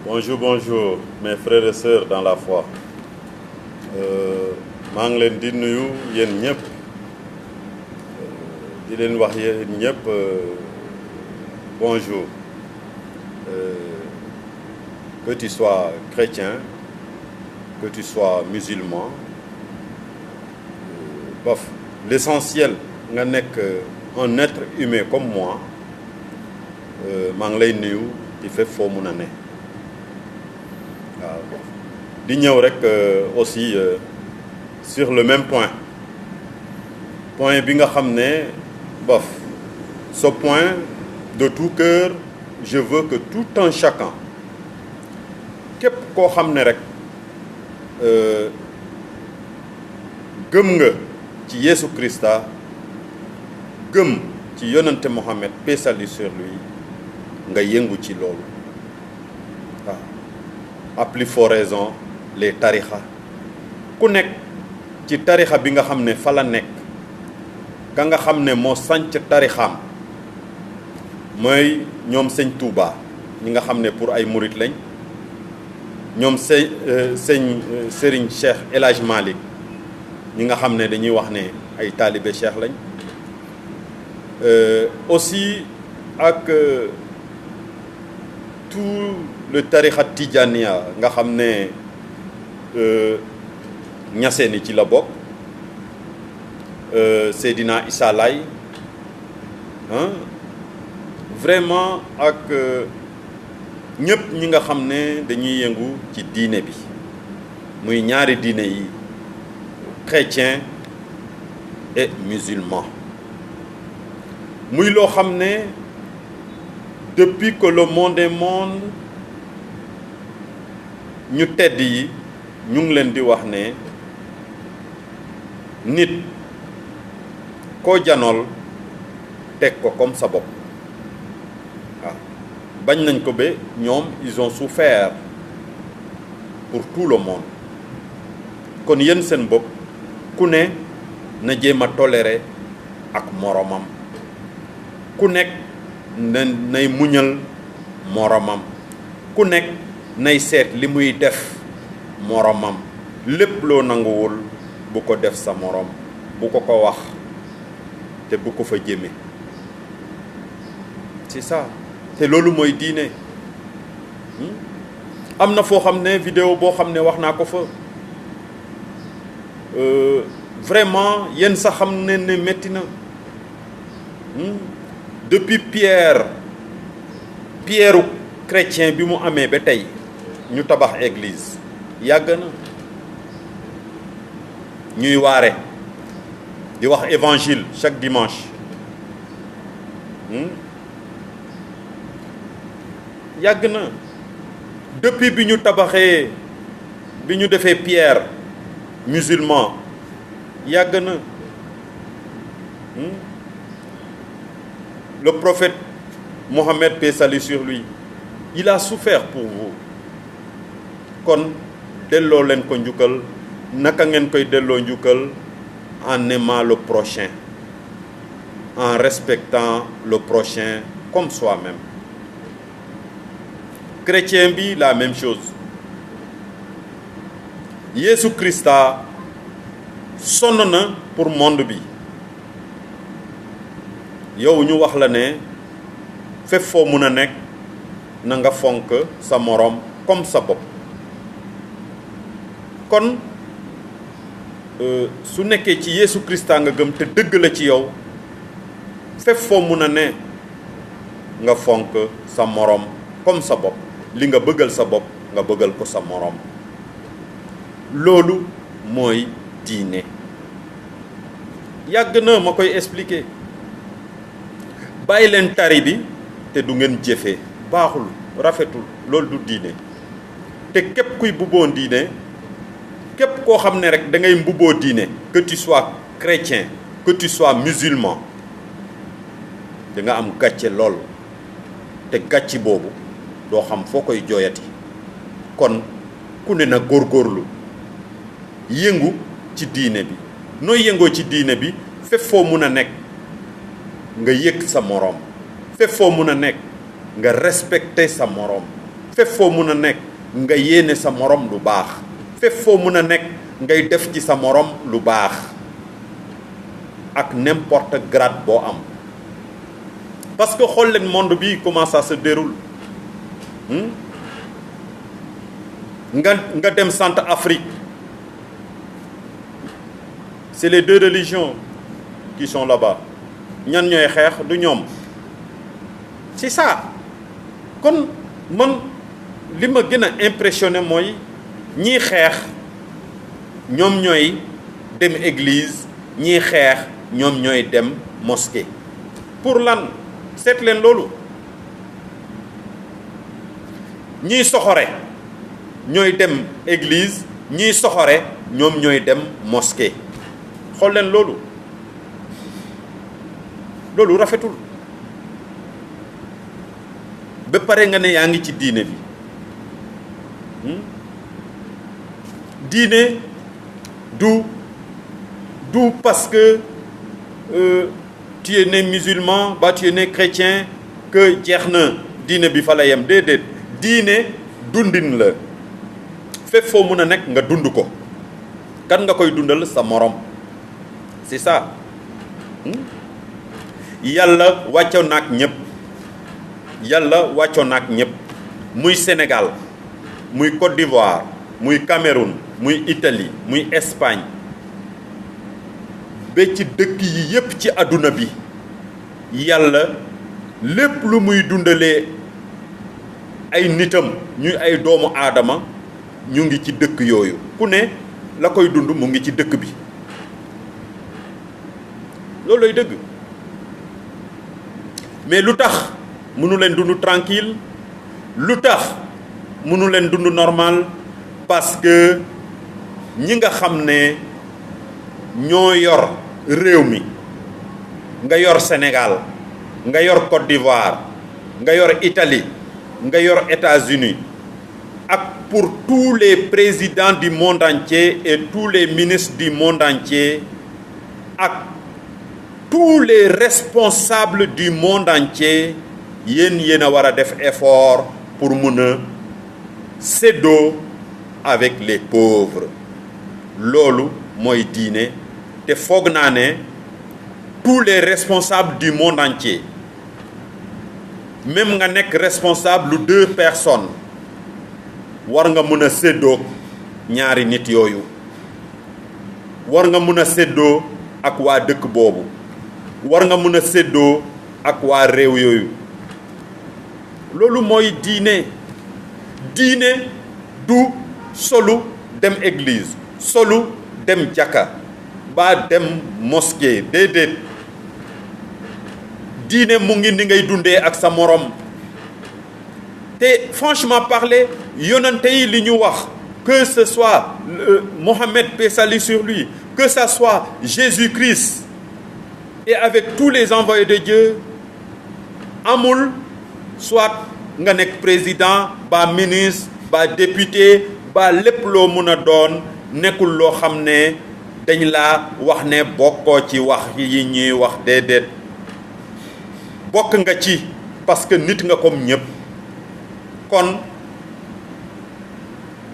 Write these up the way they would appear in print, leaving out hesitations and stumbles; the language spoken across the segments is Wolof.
Bonjour, bonjour, mes frères et sœurs dans la foi. maa ngi leen di nuyu yéen ñëpp di leen wax yéen ñëpp bonjour. Que tu sois chrétien, que tu sois musulman, bof, l'essentiel nga nekk un être humain comme moi, maa ngi lay nuyu di fépp foo mun a ne. waaw di ñëw rek aussi sur le même point bi nga xam ne bof ce point de tout cœur je veux que tout un chacun képp koo xam ne rek gëm nga ci Yesu Christa gëm ci yonante Mohammed paix salut sur lui nga yëngu ci loolu waaw à plus forte raison les tarixa ku nekk ci tarixa bi nga xam ne fa la nekk ka nga xam ne moo sanc tarixam mooy ñoom sëñ Touba ñi nga xam ne pour ay murit lañ ñoom Serigne Cheikh El Hadj Malick ñi nga xam ne dañuy wax ne ay taalibe Cheikh lañ aussi ak tout le tarixa Tijaniya nga xam ne ñaseen ci la bokk Seydina Issa Laye vraiment ak ñëpp ñi nga xam ne dañuy yëngu ci diine bi muy ñaari diine yi chrétien et musulman muy loo xam ne depuis que le monde est monde ñu tedd yi ñu ngi leen di wax ne nit koo janool teg ko comme sa bopp waaw bañ nañ ko ba ñoom ils ont souffert pour tout le monde kon yéen seen bopp ku ne na jéem a toléré ak moromam ku nekk nay muñal moromam ku nekk nay seet li muy def moromam lépp loo nanguwul bu ko def sa morom bu ko ko wax te bu ko fa jëme c'est ça te loolu mooy diine am na foo xam ne vidéo boo xam ne wax naa ko fa vraiment yéen sax xam ne ne métti na depuis Pierre chrétien bi mu amee ba tey ñu tabax église yàgg na ñuy waare di wax évangile chaque dimanche yàgg na depuis bi ñu tabaxee bi ñu defee Pierre musulman yàgg na le prophète Mohammed paix salut sur lui il a souffert pour vous kon delloo leen ko njukkal naka ngeen koy delloo njukkal en aimant le prochain en respectant le prochain comme soi-même chrétien bi la même chose Yesu Christa sonn na pour monde bi yow ñu wax la ne fépp foo mun a nekk na nga fonk sa moroom comme sa bopp kon su nekkee ci Yesu Christa nga gëm te dëgg la ci yow fépp foo mun a ne nga fonk sa moroom comme sa bopp li nga bëggal sa bopp nga bëggal ko sa moroom loolu mooy diine yàgg na ma koy expliquer bàyyi leen tari bi te du ngeen jëfee baaxul rafetul loolu du diine te képp kuy mbubboo diine képp koo xam ne rek da ngay mbubboo diine que tu sois chrétien que tu sois musulman da nga am gàcce lool te gàcci boobu doo xam foo koy jooyati kon ku ne na góorgóorlu yëngu ci diine bi nooy yëngoo ci diine bi fépp foo mun a nekk nga yëg sa moroom fépp foo mun a nekk nga respecter sa moroom fépp foo mun a nekk nga yéene sa morom lu baax fépp foo mun a nekk ngay def ci sa morom lu baax ak n'importe grade boo am parce que xool leen monde bi comment ça se déroule nga dem Centrafrique c'est les deux religions qui sont là-bas ñan ñooy xeex du ñoom c'est ça kon man li ma gën a impressionné mooy ñii xeex ñoom ñooy dem église ñii xeex ñoom ñooy dem mosquée pour lan seet leen loolu ñii soxore ñooy dem église ñii soxore ñoom ñooy dem mosquée xool leen loolu rafetul ba pare nga ne yaa ngi ci diine bi diine du parce que tu es né musulman ba tu es né chrétien que jeex na diine bi fa la yem déedéet diine dundin la fépp foo mun a nekk nga dund ko kan nga koy dundal sa morom c'est ça yàlla wàccoon na ak ñëpp muy Sénégal muy Côte d'Ivoire muy Cameroun muy Italie muy Espagne ba ci dëkk yi yépp ci àdduna bi yàlla lépp lu muy dundalee ay nitam ñuy ay doomu aadama ñu ngi ci dëkk yooyu ku ne la koy dund mu ngi ci dëkk bi loolu lay dëgg mais lu tax mënu leen dund tranquille lu tax mënu leen dund normal parce que ñi nga xam ne ñoo yor réew mi nga yor Sénégal nga yor Côte d'Ivoire nga yor Italie nga yor États-Unis ak pour tous les présidents du monde entier et tous les ministres du monde entier ak tous les responsables du monde entier yéen a war a def effort pour mun a séddoo avec les pauvres loolu mooy diine te foog naa ne tous les responsables du monde entier même nga nekk responsable 2 personnes war nga mun a séddoo ñaari nit yooyu war nga mun a séddoo ak waa dëkk boobu war nga mun a séddoo ak waa réew yooyu loolu mooy diine du solu dem église solu dem jàkka ba dem mosquée déedéet diine mu ngi ni ngay dundee ak sa morom te franchement parler yonante yi li ñu wax que ce soit Mohammed paix salut sur lui que ça soit Jésus-Christ et avec tous les envoyés de Dieu amul soit nga nekk président ba ministre ba député ba lépp loo mun a doon nekkul loo xam ne dañ laa wax ne bokkoo ci wax yi ñuy wax déedéet bokk nga ci parce que nit nga comme ñëpp kon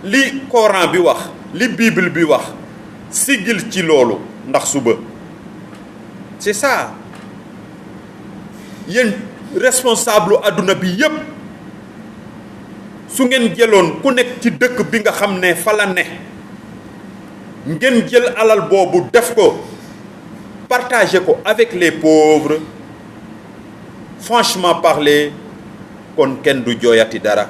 li Coran bi wax li Bible bi wax sigil ci loolu ndax suba c'est ça yéen responsable adduna bi yépp su ngeen jëloon ku nekk ci dëkk bi nga xam ne fa la ne ngeen jël alal boobu def ko partager ko avec les pauvres franchement parler kon kenn du jooyati dara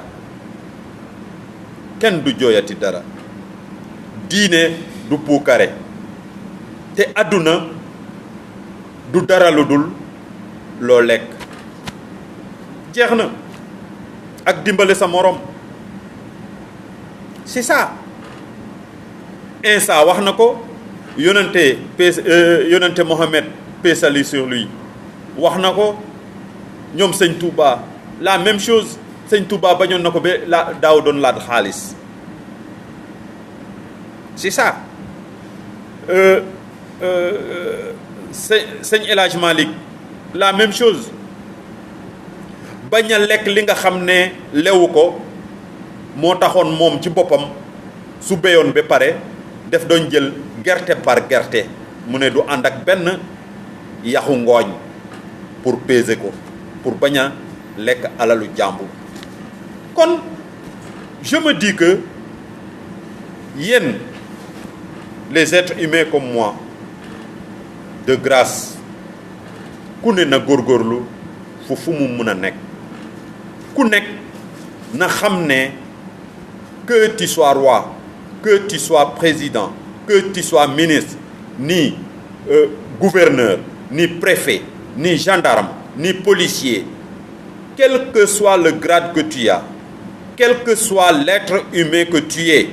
diine du puukare te àdduna du dara lu dul loo lekk jeex na ak dimbale sa morom c'est ça Insa wax na ko yonente Mohammed paix salut sur lui wax na ko ñoom sëñ Touba la même chose sëñ Touba bañoon na ko ba la daaw doon laat xaalis c'est ça sëñ El Hadj Malick la même chose bañ a lekk li nga xam ne lewu ko moo taxoon moom ci boppam su béyoon ba pare def doon jël gerte par gerte mu ne du ànd ak benn yaxu ngooñ pour peser ko pour bañ a lekk alalu jàmbur. kon je me dis que yéen les êtres humains comme moi de grâce ku ne na góorgóorlu fu mu mun a nekk ku nekk na xam ne que tu sois roi, que tu sois président, que tu sois ministre, ni gouverneur, ni préfet, ni gendarme, ni policier, quel que soit le grade que tu as, quel que soit l'être humain que tu es,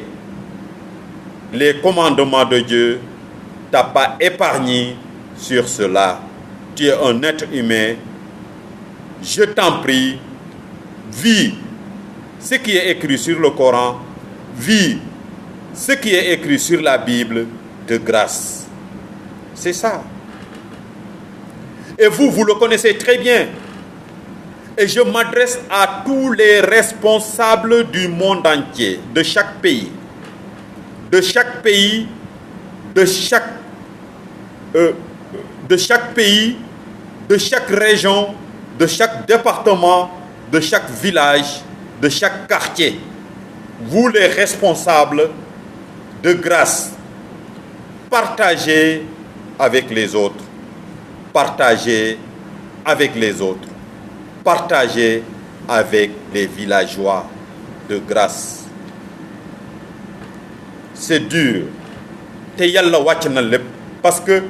les commandements de Dieu t'ont pas épargné sur cela. Tu es un être humain. Je t'en prie, vis ce qui est écrit sur le Coran, vis ce qui est écrit sur la Bible de grâce. C'est ça. Et vous le connaissez très bien. Et je m'adresse à tous les responsables du monde entier, de chaque pays, de chaque pays, de chaque pays, de chaque région, de chaque département, de chaque village, de chaque quartier. Vous les responsables de grâce, partagez avec les autres. Partagez avec les autres. Partagez avec les villageois de grâce. C'est dur. Te yalla wàcc na lépp parce que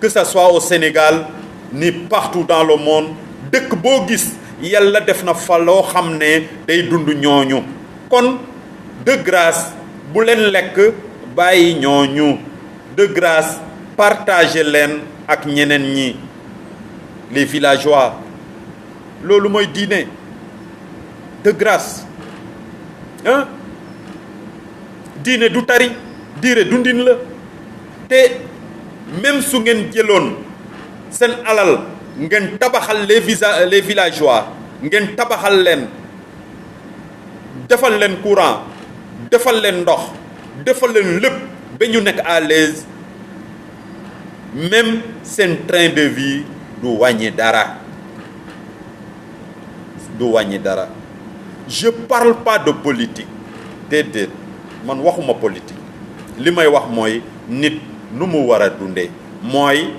ça soit au Sénégal ni partout dans le monde dëkk boo gis yàlla def na fa loo xam ne day dund ñooñu kon de grâce bu leen lekk bàyyi ñooñu de grâce partager leen ak ñeneen ñi les villageois loolu mooy diine de grâce hein diine du tari diine dundin la te même su ngeen jëloon seen alal ngeen tabaxal les villageois ngeen tabaxal leen defal leen courant defal leen ndox defal leen lépp ba ñu nekk à l'aise même seen train de vie du wàññi dara du wàññi dara. Je parle pas de politique déedéet man waxuma politique li may wax mooy nit nu mu war a dundee mooy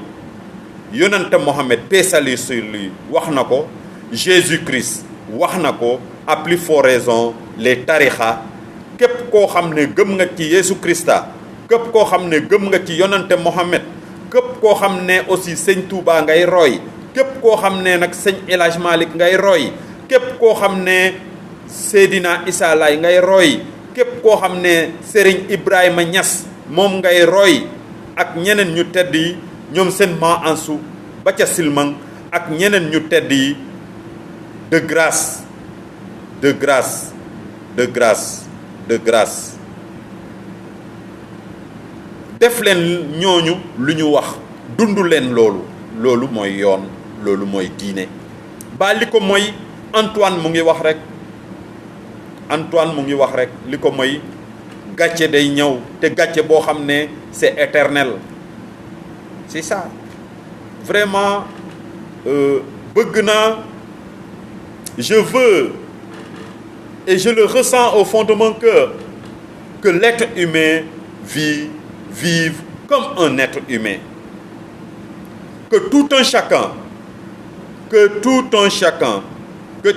yonante Mohammed paix salut sur lui wax na ko Jésus-Christ wax na ko à plus forte raison les tarixa képp koo xam ne gëm nga ci Yesu Christa képp koo xam ne gëm nga ci yonante Mohammed képp koo xam ne aussi sëñ Touba ngay roy képp koo xam ne nag sëñ El Hadj Malick ngay roy képp koo xam ne Seydina Issa Laye ngay roy képp koo xam ne Serigne Ibrahima Niass moom ngay roy ak ñeneen ñu tedd yi ñoom seen ma ansu ba ca silmang ak ñeneen ñu tedd yi de grâce de grâce de grâce de grâce def leen ñooñu lu ñu wax dundu leen loolu mooy yoon loolu mooy diine ba li ko mooy Antoine mu ngi wax rek Antoine mu ngi wax rek li ko mooy gàcce day ñëw te gàcce boo xam ne c'est éternel c'est ça vraiment bëgg naa je veux et je le ressens au fond de mon cœur que l'être humain vive comme un être humain, que tout un chacun, que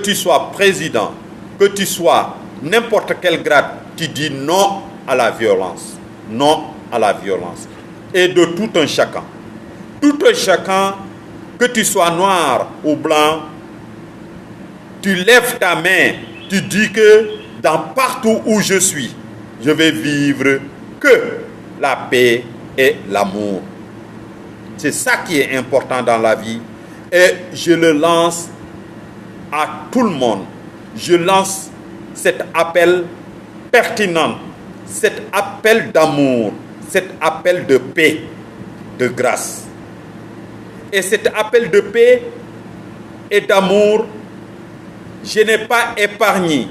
tu sois président, que tu sois n'importe quel grade, tu dis non à la violence, et de tout un chacun, que tu sois noir ou blanc, tu lèves ta main, tu dis que partout où je suis, je vais vivre que la paix et l'amour. C'est ça qui est important dans la vie. Et je le lance à tout le monde. Je lance cet appel pertinent, cet appel d'amour, cet appel de paix, de grâce. Et cet appel de paix et d'amour, je n'ai pas épargné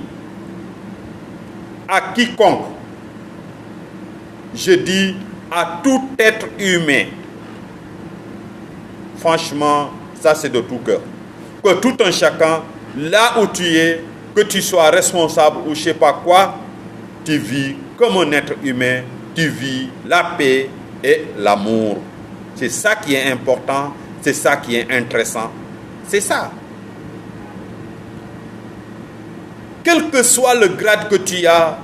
à quiconque, je dis à tout être humain, franchement, ça c'est de tout cœur, que tout un chacun, là où tu es, que tu sois responsable ou je ne sais pas quoi, tu vis comme un être humain, tu vis la paix et l'amour. C'est ça qui est important, c'est ça qui est intéressant, c'est ça. Quel que soit le grade que tu as,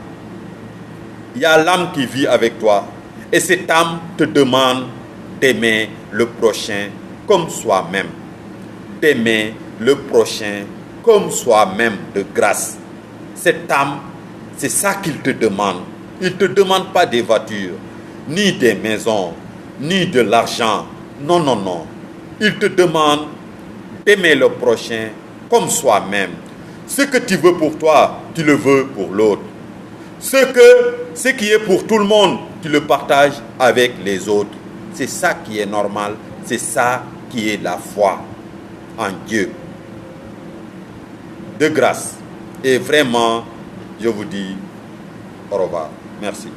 il y a l'âme qui vit avec toi. Et cette âme te demande d'aimer le prochain comme soi-même. D'aimer le prochain comme soi-même de grâce. Cette âme, c'est ça qu'il te demande. Il ne te demande pas des voitures, ni des maisons, ni de l'argent. Non, non, non. Il te demande d'aimer le prochain comme soi-même. Ce que tu veux pour toi, tu le veux pour l'autre. Ce qui est pour tout le monde, tu le partages avec les autres. C'est ça qui est normal. C'est ça qui est la foi en Dieu. De grâce. Et vraiment, je vous dis au revoir. Merci.